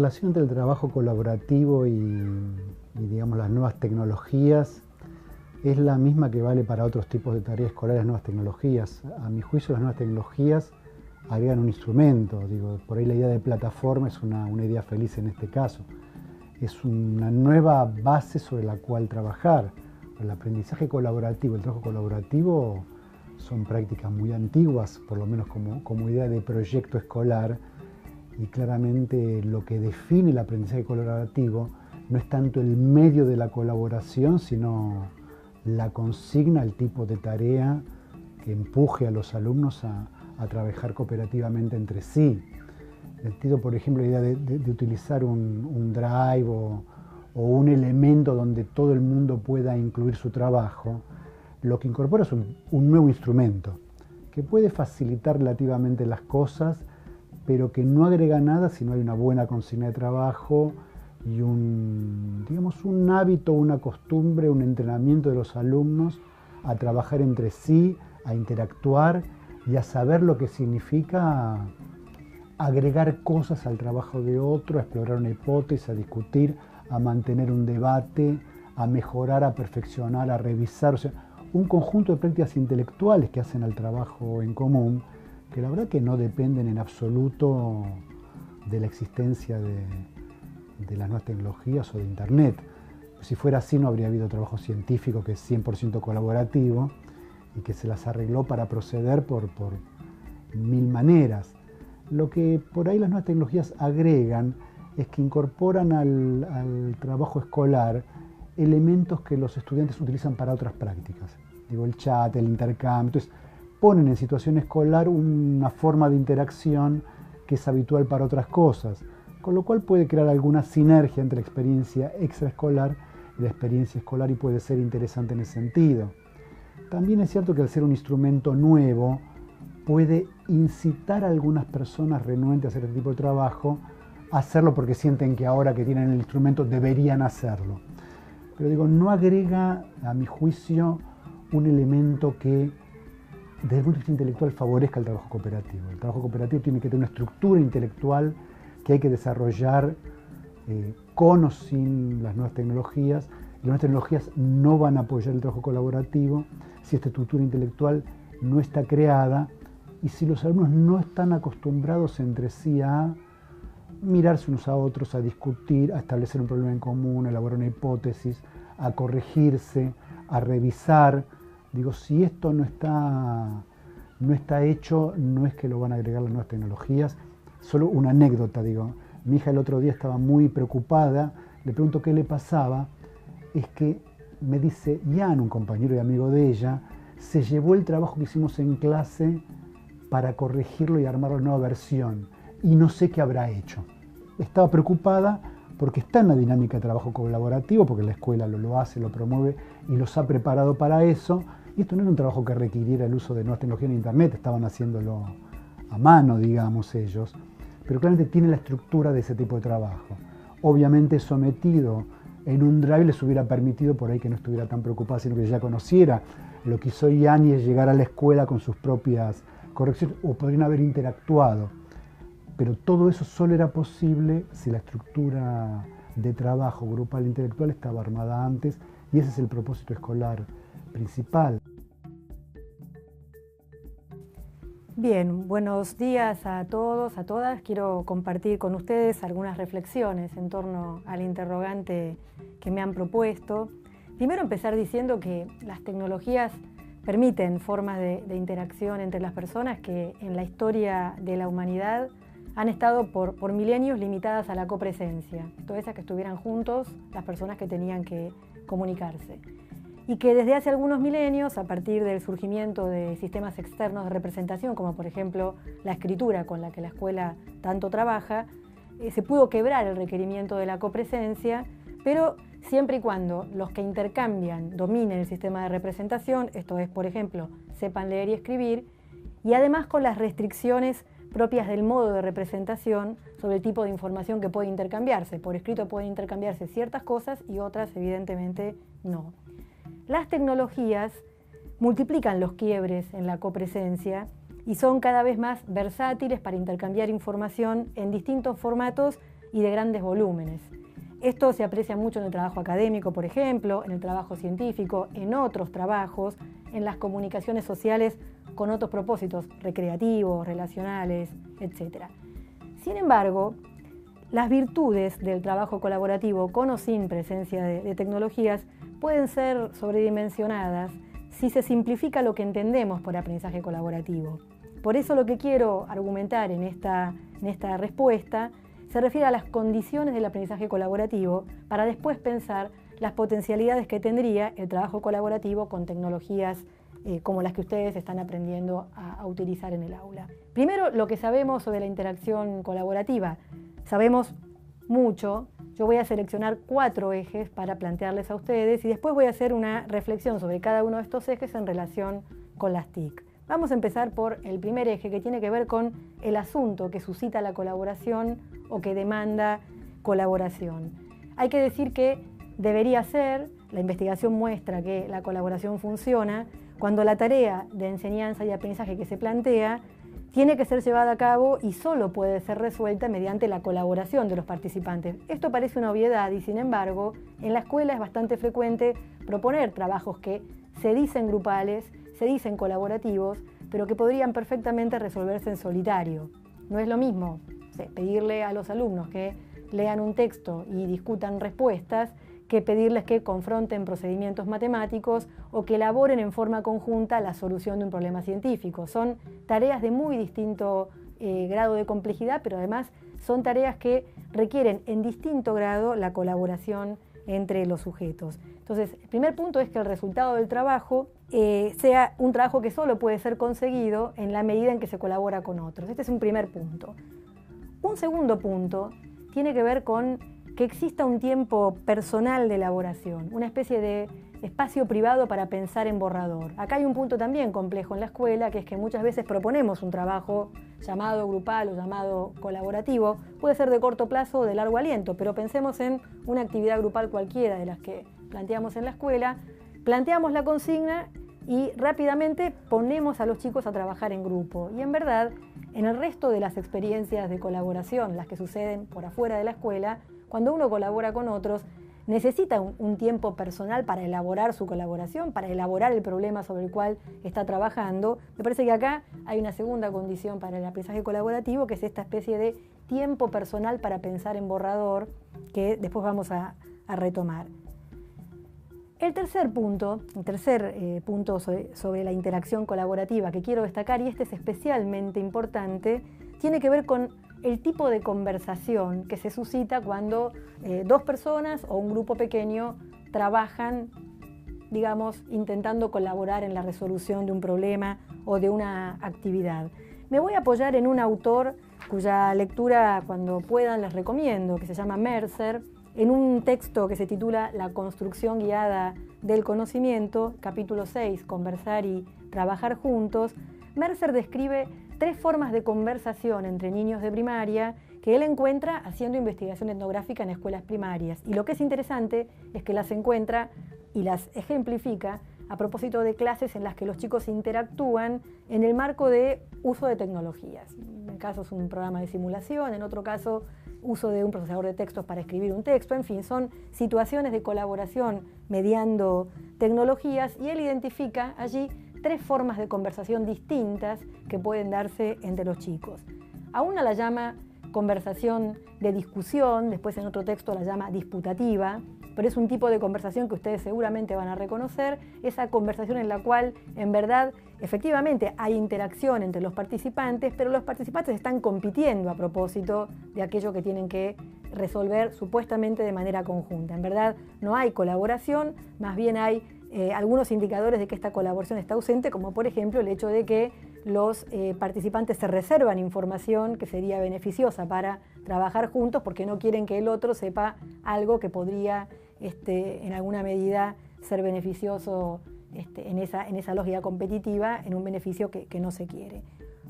relación entre el trabajo colaborativo digamos, las nuevas tecnologías es la misma que vale para otros tipos de tareas escolares, nuevas tecnologías. A mi juicio, las nuevas tecnologías agregan un instrumento. Digo, por ahí la idea de plataforma es una idea feliz en este caso. Es una nueva base sobre la cual trabajar. El aprendizaje colaborativo, el trabajo colaborativo son prácticas muy antiguas, por lo menos como idea de proyecto escolar, y claramente lo que define el aprendizaje colaborativo no es tanto el medio de la colaboración, sino la consigna, el tipo de tarea que empuje a los alumnos a trabajar cooperativamente entre sí. El sentido, por ejemplo, la idea de utilizar un drive o un elemento donde todo el mundo pueda incluir su trabajo, lo que incorpora es un nuevo instrumento que puede facilitar relativamente las cosas, pero que no agrega nada si no hay una buena consigna de trabajo y digamos, un hábito, una costumbre, un entrenamiento de los alumnos a trabajar entre sí, a interactuar y a saber lo que significa agregar cosas al trabajo de otro, a explorar una hipótesis, a discutir, a mantener un debate, a mejorar, a perfeccionar, a revisar. O sea, un conjunto de prácticas intelectuales que hacen al trabajo en común, que la verdad que no dependen en absoluto de la existencia de las nuevas tecnologías o de Internet. Si fuera así no habría habido trabajo científico que es 100% colaborativo y que se las arregló para proceder por mil maneras. Lo que por ahí las nuevas tecnologías agregan es que incorporan al trabajo escolar elementos que los estudiantes utilizan para otras prácticas. Digo, el chat, el intercambio. Entonces, ponen en situación escolar una forma de interacción que es habitual para otras cosas, con lo cual puede crear alguna sinergia entre la experiencia extraescolar y la experiencia escolar y puede ser interesante en ese sentido. También es cierto que al ser un instrumento nuevo, puede incitar a algunas personas renuentes a hacer este tipo de trabajo a hacerlo porque sienten que ahora que tienen el instrumento deberían hacerlo. Pero digo, no agrega, a mi juicio, un elemento que desde el punto de vista intelectual favorezca el trabajo cooperativo. El trabajo cooperativo tiene que tener una estructura intelectual que hay que desarrollar con o sin las nuevas tecnologías. Las nuevas tecnologías no van a apoyar el trabajo colaborativo si esta estructura intelectual no está creada y si los alumnos no están acostumbrados entre sí a mirarse unos a otros, a discutir, a establecer un problema en común, a elaborar una hipótesis, a corregirse, a revisar. Digo, si esto no está hecho, no es que lo van a agregar las nuevas tecnologías. Solo una anécdota, digo, mi hija el otro día estaba muy preocupada, le pregunto qué le pasaba, es que me dice, Jan, un compañero y amigo de ella, se llevó el trabajo que hicimos en clase para corregirlo y armar una nueva versión, y no sé qué habrá hecho. Estaba preocupada porque está en la dinámica de trabajo colaborativo, porque la escuela lo hace, lo promueve y los ha preparado para eso, y esto no era un trabajo que requiriera el uso de nuevas tecnologías en Internet, estaban haciéndolo a mano, digamos, ellos, pero claramente tiene la estructura de ese tipo de trabajo. Obviamente sometido en un drive les hubiera permitido por ahí que no estuviera tan preocupada, sino que ya conociera. Lo que hizo Yani es llegar a la escuela con sus propias correcciones, o podrían haber interactuado. Pero todo eso solo era posible si la estructura de trabajo grupal intelectual estaba armada antes, y ese es el propósito escolar principal. Bien, buenos días a todos, a todas. Quiero compartir con ustedes algunas reflexiones en torno al interrogante que me han propuesto. Primero empezar diciendo que las tecnologías permiten formas de interacción entre las personas que en la historia de la humanidad han estado por milenios limitadas a la copresencia, todas esas que estuvieran juntos, las personas que tenían que comunicarse. Y que desde hace algunos milenios, a partir del surgimiento de sistemas externos de representación, como por ejemplo la escritura con la que la escuela tanto trabaja, se pudo quebrar el requerimiento de la copresencia, pero siempre y cuando los que intercambian dominen el sistema de representación, esto es, por ejemplo, sepan leer y escribir, y además con las restricciones propias del modo de representación sobre el tipo de información que puede intercambiarse. Por escrito pueden intercambiarse ciertas cosas y otras evidentemente no. Las tecnologías multiplican los quiebres en la copresencia y son cada vez más versátiles para intercambiar información en distintos formatos y de grandes volúmenes. Esto se aprecia mucho en el trabajo académico, por ejemplo, en el trabajo científico, en otros trabajos, en las comunicaciones sociales con otros propósitos recreativos, relacionales, etc. Sin embargo, las virtudes del trabajo colaborativo con o sin presencia de tecnologías pueden ser sobredimensionadas si se simplifica lo que entendemos por aprendizaje colaborativo. Por eso lo que quiero argumentar en esta respuesta se refiere a las condiciones del aprendizaje colaborativo para después pensar las potencialidades que tendría el trabajo colaborativo con tecnologías como las que ustedes están aprendiendo a utilizar en el aula. Primero, lo que sabemos sobre la interacción colaborativa. Sabemos mucho. Yo voy a seleccionar 4 ejes para plantearles a ustedes y después voy a hacer una reflexión sobre cada uno de estos ejes en relación con las TIC. Vamos a empezar por el primer eje, que tiene que ver con el asunto que suscita la colaboración o que demanda colaboración. Hay que decir que debería ser, la investigación muestra que la colaboración funciona cuando la tarea de enseñanza y aprendizaje que se plantea tiene que ser llevada a cabo y solo puede ser resuelta mediante la colaboración de los participantes. Esto parece una obviedad y, sin embargo, en la escuela es bastante frecuente proponer trabajos que se dicen grupales, se dicen colaborativos, pero que podrían perfectamente resolverse en solitario. No es lo mismo pedirle a los alumnos que lean un texto y discutan respuestas que pedirles que confronten procedimientos matemáticos o que elaboren en forma conjunta la solución de un problema científico. Son tareas de muy distinto grado de complejidad, pero además son tareas que requieren en distinto grado la colaboración entre los sujetos. Entonces, el primer punto es que el resultado del trabajo sea un trabajo que solo puede ser conseguido en la medida en que se colabora con otros. Este es un primer punto. Un segundo punto tiene que ver con que exista un tiempo personal de elaboración, una especie de espacio privado para pensar en borrador. Acá hay un punto también complejo en la escuela, que es que muchas veces proponemos un trabajo llamado grupal o llamado colaborativo, puede ser de corto plazo o de largo aliento, pero pensemos en una actividad grupal cualquiera de las que planteamos en la escuela, planteamos la consigna y rápidamente ponemos a los chicos a trabajar en grupo. Y en verdad, en el resto de las experiencias de colaboración, las que suceden por afuera de la escuela, cuando uno colabora con otros, necesita un tiempo personal para elaborar su colaboración, para elaborar el problema sobre el cual está trabajando. Me parece que acá hay una segunda condición para el aprendizaje colaborativo, que es esta especie de tiempo personal para pensar en borrador, que después vamos a retomar. El tercer punto sobre la interacción colaborativa que quiero destacar, y este es especialmente importante, tiene que ver con el tipo de conversación que se suscita cuando 2 personas o un grupo pequeño trabajan, digamos, intentando colaborar en la resolución de un problema o de una actividad. Me voy a apoyar en un autor cuya lectura, cuando puedan, les recomiendo, que se llama Mercer, en un texto que se titula La construcción guiada del conocimiento, capítulo 6, Conversar y trabajar juntos. Mercer describe 3 formas de conversación entre niños de primaria que él encuentra haciendo investigación etnográfica en escuelas primarias. Y lo que es interesante es que las encuentra y las ejemplifica a propósito de clases en las que los chicos interactúan en el marco de uso de tecnologías. En caso es un programa de simulación, en otro caso uso de un procesador de textos para escribir un texto, en fin, son situaciones de colaboración mediando tecnologías y él identifica allí 3 formas de conversación distintas que pueden darse entre los chicos. A una la llama conversación de discusión, después en otro texto la llama disputativa, pero es un tipo de conversación que ustedes seguramente van a reconocer, esa conversación en la cual en verdad efectivamente hay interacción entre los participantes, pero los participantes están compitiendo a propósito de aquello que tienen que resolver supuestamente de manera conjunta. En verdad no hay colaboración, más bien hay algunos indicadores de que esta colaboración está ausente, como por ejemplo el hecho de que los participantes se reservan información que sería beneficiosa para trabajar juntos porque no quieren que el otro sepa algo que podría en alguna medida ser beneficioso en esa lógica competitiva, en un beneficio que no se quiere.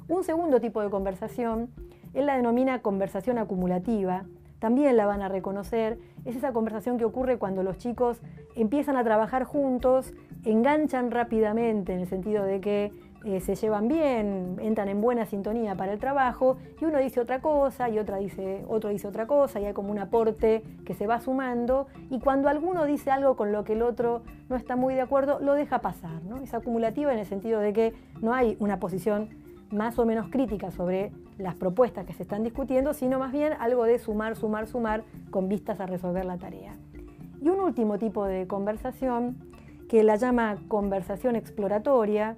Un segundo tipo de conversación, él la denomina conversación acumulativa, también la van a reconocer, es esa conversación que ocurre cuando los chicos empiezan a trabajar juntos, enganchan rápidamente en el sentido de que se llevan bien, entran en buena sintonía para el trabajo, y uno dice otra cosa y otro dice otra cosa, y hay como un aporte que se va sumando, y cuando alguno dice algo con lo que el otro no está muy de acuerdo, lo deja pasar, ¿no? Es acumulativa en el sentido de que no hay una posición más o menos crítica sobre las propuestas que se están discutiendo, sino más bien algo de sumar con vistas a resolver la tarea. Y un último tipo de conversación, que la llama conversación exploratoria,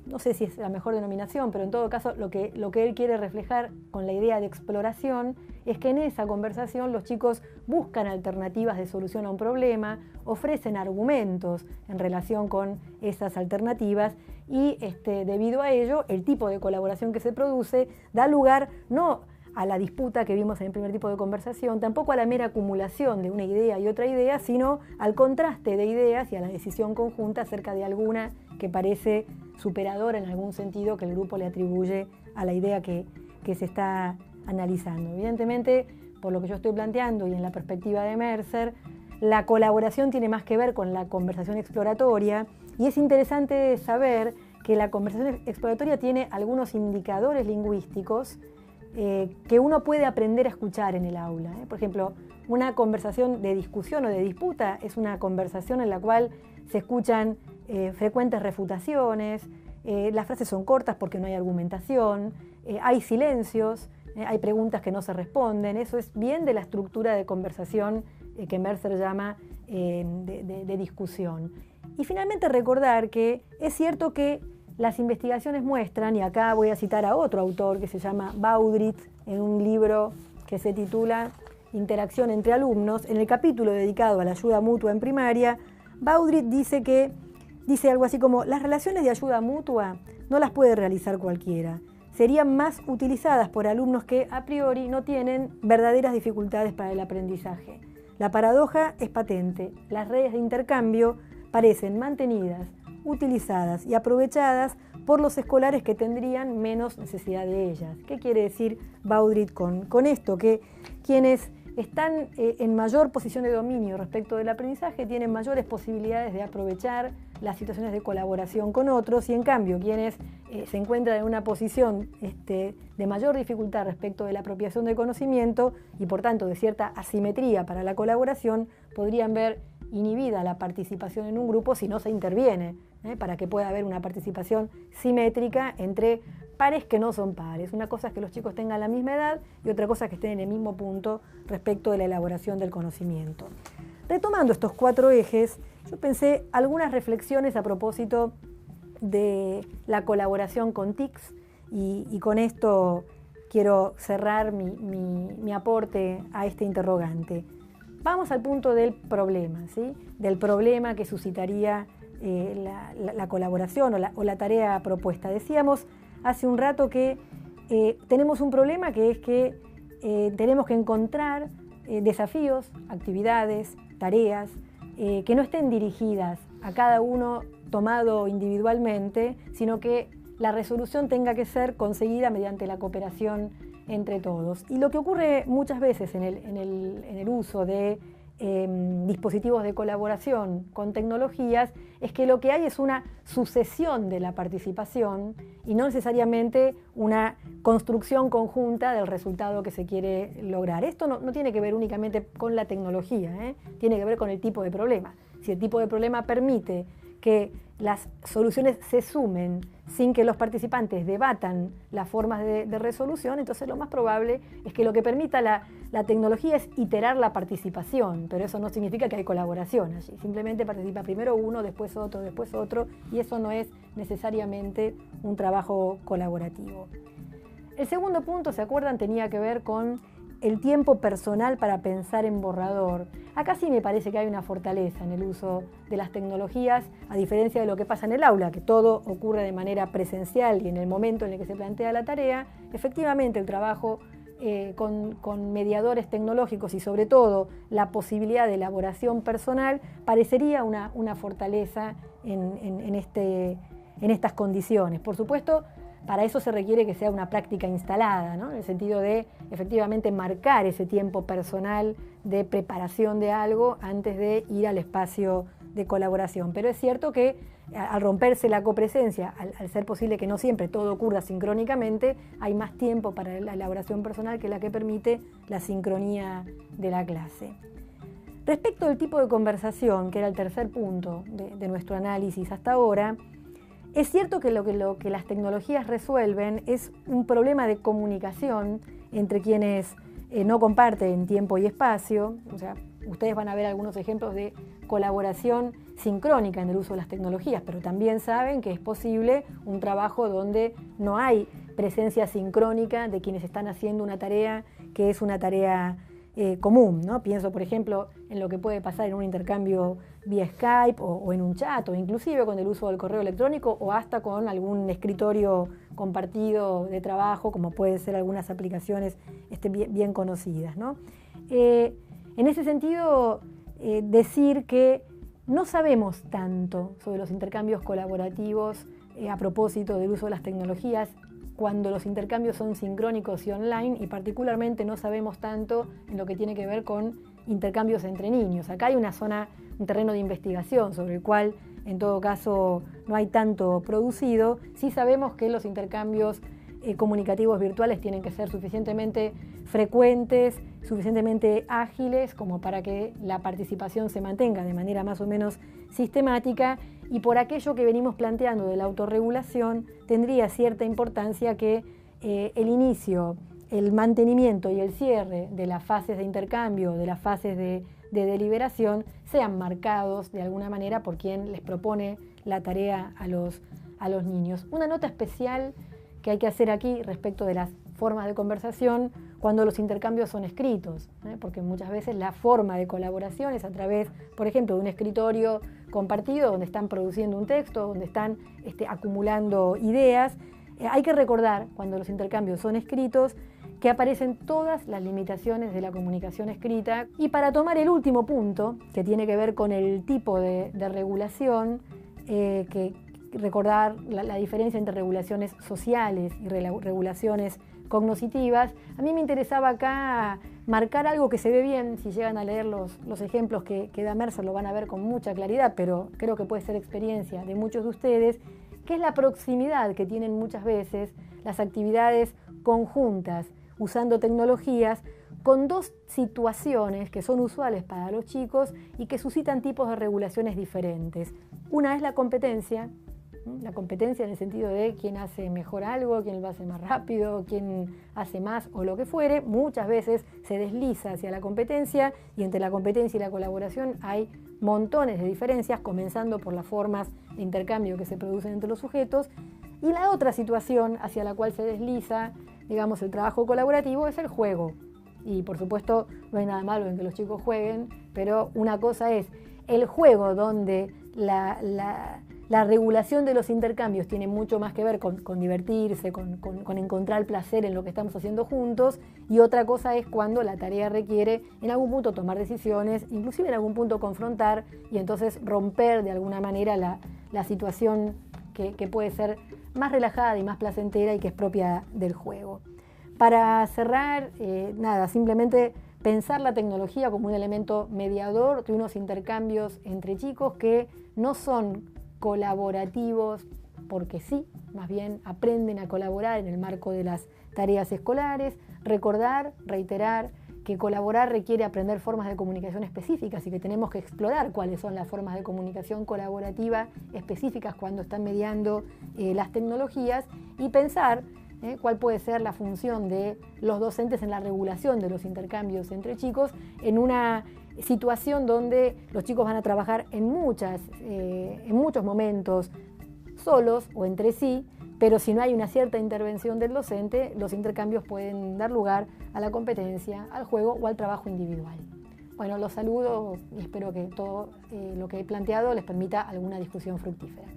no sé si es la mejor denominación, pero en todo caso lo que él quiere reflejar con la idea de exploración es que en esa conversación los chicos buscan alternativas de solución a un problema, ofrecen argumentos en relación con esas alternativas y debido a ello el tipo de colaboración que se produce da lugar no a la disputa que vimos en el primer tipo de conversación, tampoco a la mera acumulación de una idea y otra idea, sino al contraste de ideas y a la decisión conjunta acerca de alguna que parece superadora en algún sentido que el grupo le atribuye a la idea que se está analizando. Evidentemente, por lo que yo estoy planteando y en la perspectiva de Mercer, la colaboración tiene más que ver con la conversación exploratoria, y es interesante saber que la conversación exploratoria tiene algunos indicadores lingüísticos que uno puede aprender a escuchar en el aula. Por ejemplo, una conversación de discusión o de disputa es una conversación en la cual se escuchan frecuentes refutaciones, las frases son cortas porque no hay argumentación, hay silencios, hay preguntas que no se responden. Eso es bien de la estructura de conversación que Mercer llama de discusión. Y finalmente recordar que es cierto que las investigaciones muestran, y acá voy a citar a otro autor que se llama Baudrit, en un libro que se titula Interacción entre alumnos, en el capítulo dedicado a la ayuda mutua en primaria, Baudrit dice algo así como: las relaciones de ayuda mutua no las puede realizar cualquiera. Serían más utilizadas por alumnos que a priori no tienen verdaderas dificultades para el aprendizaje. La paradoja es patente. Las redes de intercambio parecen mantenidas, utilizadas y aprovechadas por los escolares que tendrían menos necesidad de ellas. ¿Qué quiere decir Baudrit con esto? Que quienes están en mayor posición de dominio respecto del aprendizaje tienen mayores posibilidades de aprovechar las situaciones de colaboración con otros, y en cambio quienes se encuentran en una posición de mayor dificultad respecto de la apropiación del conocimiento y por tanto de cierta asimetría para la colaboración, podrían ver inhibida la participación en un grupo si no se interviene, para que pueda haber una participación simétrica entre pares que no son pares. Una cosa es que los chicos tengan la misma edad y otra cosa es que estén en el mismo punto respecto de la elaboración del conocimiento. Retomando estos 4 ejes, yo pensé algunas reflexiones a propósito de la colaboración con TICs y con esto quiero cerrar mi aporte a este interrogante. Vamos al punto del problema, ¿sí? Del problema que suscitaría la colaboración o la tarea propuesta. Decíamos hace un rato que tenemos un problema, que es que tenemos que encontrar desafíos, actividades, tareas que no estén dirigidas a cada uno tomado individualmente, sino que la resolución tenga que ser conseguida mediante la cooperación entre todos. Y lo que ocurre muchas veces en el uso de dispositivos de colaboración con tecnologías es que lo que hay es una sucesión de la participación y no necesariamente una construcción conjunta del resultado que se quiere lograr. Esto no tiene que ver únicamente con la tecnología, tiene que ver con el tipo de problema. Si el tipo de problema permite que las soluciones se sumen sin que los participantes debatan las formas de resolución, entonces lo más probable es que lo que permita la tecnología es iterar la participación, pero eso no significa que hay colaboración allí. Simplemente participa primero uno, después otro, y eso no es necesariamente un trabajo colaborativo. El segundo punto, ¿se acuerdan?, tenía que ver con el tiempo personal para pensar en borrador. Acá sí me parece que hay una fortaleza en el uso de las tecnologías, a diferencia de lo que pasa en el aula, que todo ocurre de manera presencial y en el momento en el que se plantea la tarea. Efectivamente, el trabajo con mediadores tecnológicos y sobre todo la posibilidad de elaboración personal parecería una fortaleza en estas condiciones. Por supuesto, para eso se requiere que sea una práctica instalada, ¿no? En el sentido de efectivamente marcar ese tiempo personal de preparación de algo antes de ir al espacio de colaboración. Pero es cierto que al romperse la copresencia, al ser posible que no siempre todo ocurra sincrónicamente, hay más tiempo para la elaboración personal que la que permite la sincronía de la clase. Respecto al tipo de conversación, que era el tercer punto de nuestro análisis hasta ahora, es cierto que lo que las tecnologías resuelven es un problema de comunicación entre quienes no comparten tiempo y espacio. O sea, ustedes van a ver algunos ejemplos de colaboración sincrónica en el uso de las tecnologías, pero también saben que es posible un trabajo donde no hay presencia sincrónica de quienes están haciendo una tarea que es una tarea común, ¿no? Pienso, por ejemplo, en lo que puede pasar en un intercambio vía Skype o en un chat, o inclusive con el uso del correo electrónico o hasta con algún escritorio compartido de trabajo, como pueden ser algunas aplicaciones bien conocidas, ¿no? En ese sentido, decir que no sabemos tanto sobre los intercambios colaborativos a propósito del uso de las tecnologías cuando los intercambios son sincrónicos y online, y particularmente no sabemos tanto en lo que tiene que ver con intercambios entre niños. Acá hay un terreno de investigación sobre el cual en todo caso no hay tanto producido. Sí sabemos que los intercambios comunicativos virtuales tienen que ser suficientemente frecuentes, suficientemente ágiles como para que la participación se mantenga de manera más o menos sistemática, y por aquello que venimos planteando de la autorregulación tendría cierta importancia que el inicio, el mantenimiento y el cierre de las fases de intercambio, de las fases de deliberación, sean marcados de alguna manera por quien les propone la tarea a los niños. Una nota especial que hay que hacer aquí respecto de las formas de conversación cuando los intercambios son escritos, porque muchas veces la forma de colaboración es a través, por ejemplo, de un escritorio compartido donde están produciendo un texto, donde están acumulando ideas. Hay que recordar, cuando los intercambios son escritos, que aparecen todas las limitaciones de la comunicación escrita. Y para tomar el último punto, que tiene que ver con el tipo de regulación, que recordar la diferencia entre regulaciones sociales y regulaciones cognitivas, a mí me interesaba acá marcar algo que se ve bien. Si llegan a leer los ejemplos que da Mercer lo van a ver con mucha claridad, pero creo que puede ser experiencia de muchos de ustedes, que es la proximidad que tienen muchas veces las actividades conjuntas usando tecnologías con dos situaciones que son usuales para los chicos y que suscitan tipos de regulaciones diferentes. Una es la competencia en el sentido de quién hace mejor algo, quién lo hace más rápido, quién hace más o lo que fuere. Muchas veces se desliza hacia la competencia, y entre la competencia y la colaboración hay montones de diferencias, comenzando por las formas de intercambio que se producen entre los sujetos. Y la otra situación hacia la cual se desliza, digamos, el trabajo colaborativo es el juego. Y por supuesto no hay nada malo en que los chicos jueguen, pero una cosa es el juego donde la regulación de los intercambios tiene mucho más que ver con divertirse, con encontrar placer en lo que estamos haciendo juntos, y otra cosa es cuando la tarea requiere en algún punto tomar decisiones, inclusive en algún punto confrontar, y entonces romper de alguna manera la situación que puede ser más relajada y más placentera y que es propia del juego. Para cerrar, simplemente pensar la tecnología como un elemento mediador de unos intercambios entre chicos que no son colaborativos porque sí, más bien aprenden a colaborar en el marco de las tareas escolares. Recordar, reiterar que colaborar requiere aprender formas de comunicación específicas y que tenemos que explorar cuáles son las formas de comunicación colaborativa específicas cuando están mediando las tecnologías, y pensar cuál puede ser la función de los docentes en la regulación de los intercambios entre chicos en una situación donde los chicos van a trabajar en muchos momentos solos o entre sí, pero si no hay una cierta intervención del docente, los intercambios pueden dar lugar a la competencia, al juego o al trabajo individual. Bueno, los saludo y espero que todo lo que he planteado les permita alguna discusión fructífera.